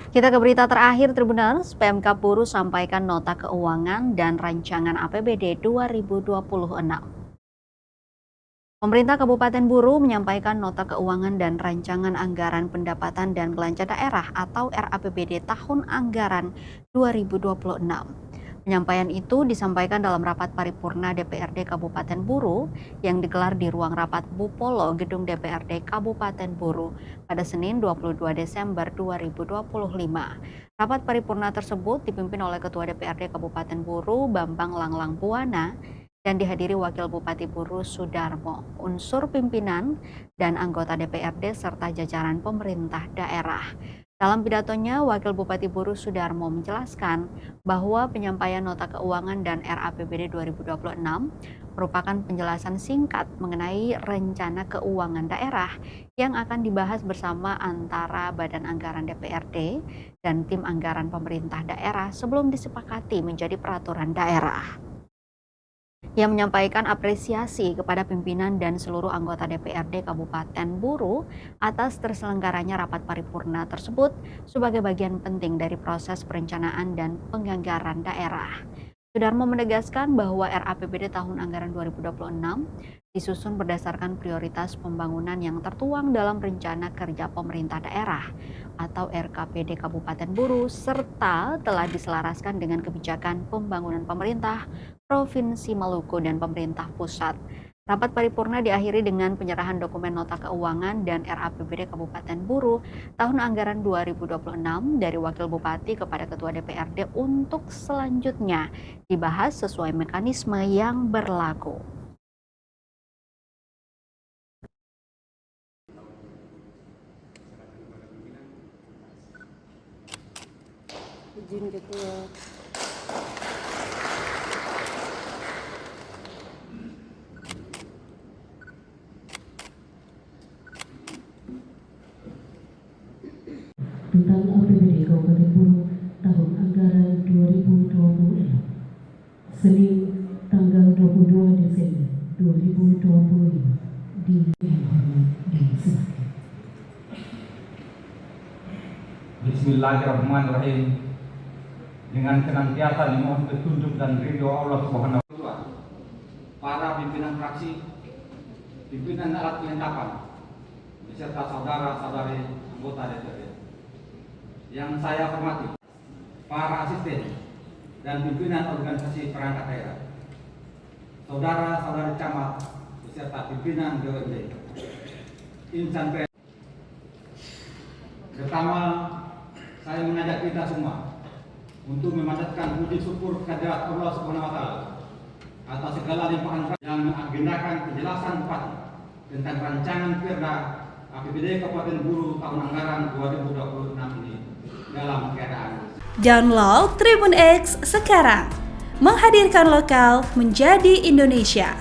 Kita ke berita terakhir, Tribuners. PMK Buruh sampaikan nota keuangan dan rancangan APBD 2026. Pemerintah Kabupaten Buruh menyampaikan nota keuangan dan rancangan anggaran pendapatan dan belanja daerah atau RAPBD tahun anggaran 2026. Penyampaian itu disampaikan dalam rapat paripurna DPRD Kabupaten Buruh yang digelar di ruang rapat Bupolo Gedung DPRD Kabupaten Buruh pada Senin 22 Desember 2025. Rapat paripurna tersebut dipimpin oleh Ketua DPRD Kabupaten Buruh Bambang Langlang Buana dan dihadiri Wakil Bupati Buruh Sudarmo, unsur pimpinan dan anggota DPRD serta jajaran pemerintah daerah. Dalam pidatonya, Wakil Bupati Buruh Sudarmo menjelaskan bahwa penyampaian nota keuangan dan RAPBD 2026 merupakan penjelasan singkat mengenai rencana keuangan daerah yang akan dibahas bersama antara Badan Anggaran DPRD dan tim anggaran pemerintah daerah sebelum disepakati menjadi peraturan daerah. Ia menyampaikan apresiasi kepada pimpinan dan seluruh anggota DPRD Kabupaten Buruh atas terselenggaranya rapat paripurna tersebut sebagai bagian penting dari proses perencanaan dan penganggaran daerah. Sudarmo menegaskan bahwa RAPBD tahun anggaran 2026 disusun berdasarkan prioritas pembangunan yang tertuang dalam Rencana Kerja Pemerintah Daerah atau RKPD Kabupaten Buruh serta telah diselaraskan dengan kebijakan pembangunan pemerintah Provinsi Maluku dan pemerintah pusat. Rapat paripurna diakhiri dengan penyerahan dokumen nota keuangan dan RAPBD Kabupaten Buruh tahun anggaran 2026 dari Wakil Bupati kepada Ketua DPRD untuk selanjutnya dibahas sesuai mekanisme yang berlaku. Izin Ketua. Tentang APBD Kabupaten Buruh tahun anggaran 2026 Senin tanggal 22 Desember 2025 di Bismillahirrahmanirrahim. Dengan senantiasa dimohon petunjuk dan ridho Allah Subhanahu wa Ta'ala. Para pimpinan fraksi, pimpinan alat kelengkapan, beserta saudara-saudari anggota DPRD yang saya hormati, para asisten dan pimpinan organisasi perangkat daerah, saudara-saudari camat beserta pimpinan BUMD, insan PNS. Pertama, saya mengajak kita semua untuk memanjatkan puji syukur kehadirat Allah Subhanahu wa Ta'ala atas segala limpahan yang mengagendakan penjelasan Bupati tentang rancangan Perda APBD Kabupaten Buruh tahun anggaran 2026 ini dalam keadaan. Download Tribun X sekarang, menghadirkan lokal menjadi Indonesia.